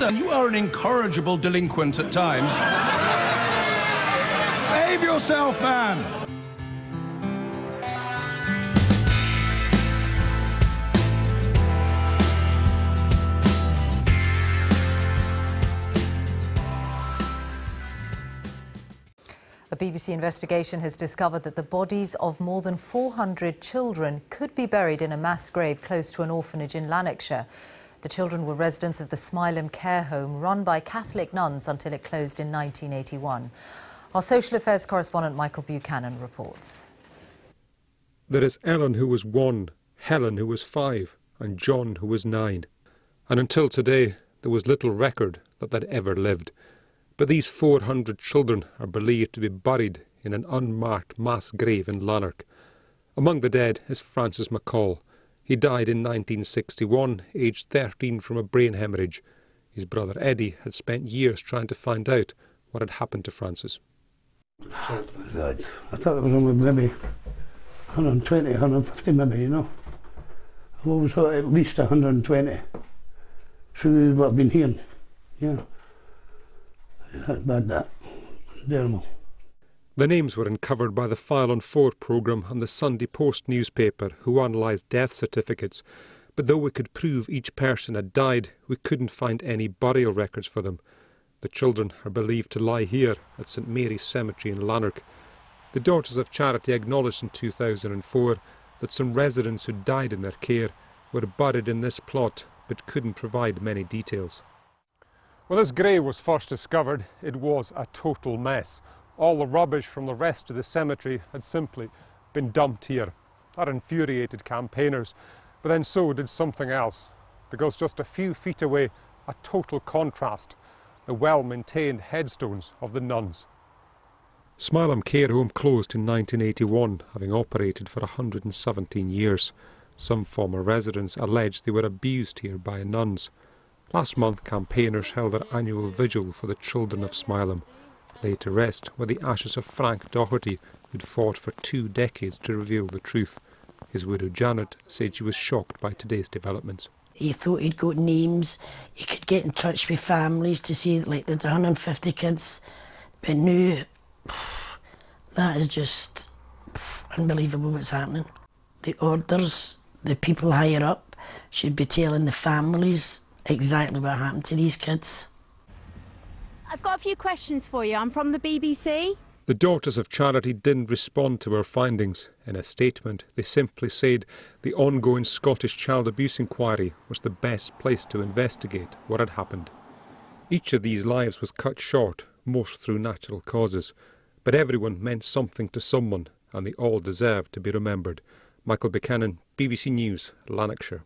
done. You are an incorrigible delinquent at times. Behave yourself, man! A BBC investigation has discovered that the bodies of more than 400 children could be buried in a mass grave close to an orphanage in Lanarkshire. The children were residents of the Smileham care home run by Catholic nuns until it closed in 1981. Our social affairs correspondent Michael Buchanan reports. There is Ellen, who was 1, Helen, who was 5, and John, who was 9. And until today, there was little record that they'd ever lived. But these 400 children are believed to be buried in an unmarked mass grave in Lanark. Among the dead is Francis McCall. He died in 1961, aged 13, from a brain hemorrhage. His brother Eddie had spent years trying to find out what had happened to Francis. I thought it was only maybe 120, 150 maybe, you know. I've always thought at least 120. Through what I've been hearing, yeah. That's bad, that. Terrible. The names were uncovered by the File on 4 programme and the Sunday Post newspaper, who analysed death certificates. But though we could prove each person had died, we couldn't find any burial records for them. The children are believed to lie here at St Mary's Cemetery in Lanark. The Daughters of Charity acknowledged in 2004 that some residents who died in their care were buried in this plot, but couldn't provide many details. When this grave was first discovered, it was a total mess. All the rubbish from the rest of the cemetery had simply been dumped here. That infuriated campaigners, but then so did something else, because just a few feet away, a total contrast, the well-maintained headstones of the nuns. Smileham Care Home closed in 1981, having operated for 117 years. Some former residents alleged they were abused here by nuns. Last month, campaigners held their annual vigil for the children of Smileham. Laid to rest were the ashes of Frank Doherty, who'd fought for 2 decades to reveal the truth. His widow Janet said she was shocked by today's developments. He thought he'd got names, he could get in touch with families to see like there's 150 kids, but now that is just unbelievable what's happening. The orders, the people higher up should be telling the families exactly what happened to these kids. I've got a few questions for you. I'm from the BBC. The Daughters of Charity didn't respond to our findings. In a statement, they simply said the ongoing Scottish child abuse inquiry was the best place to investigate what had happened. Each of these lives was cut short, most through natural causes, but everyone meant something to someone, and they all deserved to be remembered. Michael Buchanan, BBC News, Lanarkshire.